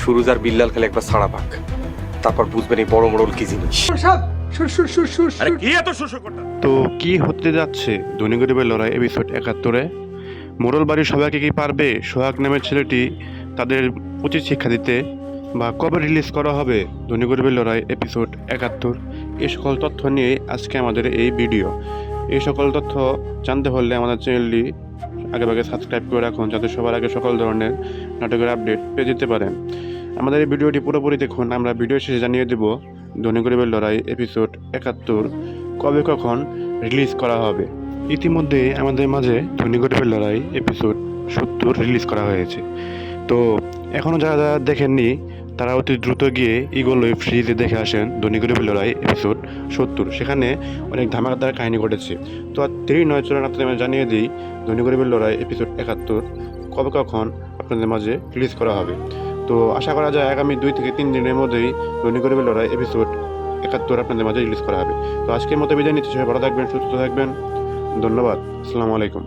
সুরুজ আর বিল্লাল খেলে একবার ছাড়া পাক, তারপর বুঝবেন এই বড় মোড়ল কি জিনিস। তো কি হতে যাচ্ছে ধনী গরিবের লড়াই এপিসোড 71-এ? মোড়ল বাড়ির সবাইকে কি পারবে সোহাগ নামের ছেলেটি তাদের উচিত শিক্ষা দিতে? বা কবে রিলিজ করা হবে ধনী গরিবের লড়াই এপিসোড 71? এই সকল তথ্য নিয়ে আজকে আমাদের এই ভিডিও। এই সকল তথ্য জানতে হলে আমাদের চ্যানেলটি আগেভাগে সাবস্ক্রাইব করে রাখুন, যাতে সবার আগে সকল ধরনের নাটকের আপডেট পেয়ে যেতে পারেন। আমাদের এই ভিডিওটি পুরোপুরি দেখুন। আমরা ভিডিও শেষে জানিয়ে দেব ধনী গরিবের লড়াই এপিসোড 71 কবে কখন রিলিজ করা হবে। ইতিমধ্যে আমাদের মাঝে ধনী গরিবের লড়াই এপিসোড 70 রিলিজ করা হয়েছে। তো এখনও যারা যারা দেখেননি তারা অতি দ্রুত গিয়ে ইগল ওয়েব সিরিজে দেখে আসেন ধনী গরিবের লড়াই এপিসোড 70। সেখানে অনেক ধামাকাদার কাহিনী ঘটেছে। তো আর দেরি নয়, চলুন আপনাদের আমি জানিয়ে দিই ধনী গরিবের লড়াই এপিসোড 71 কবে কখন আপনাদের মাঝে রিলিজ করা হবে। তো আশা করা যায় আগামী 2 থেকে 3 দিনের মধ্যেই ধনী গরিবের লড়াই এপিসোড 71 আপনাদের মাঝে রিলিজ করা হবে। তো আজকের মতো বিদায় নিচ্ছি। সবাই ভালো থাকবেন, সুস্থ থাকবেন। ধন্যবাদ। আসসালামু আলাইকুম।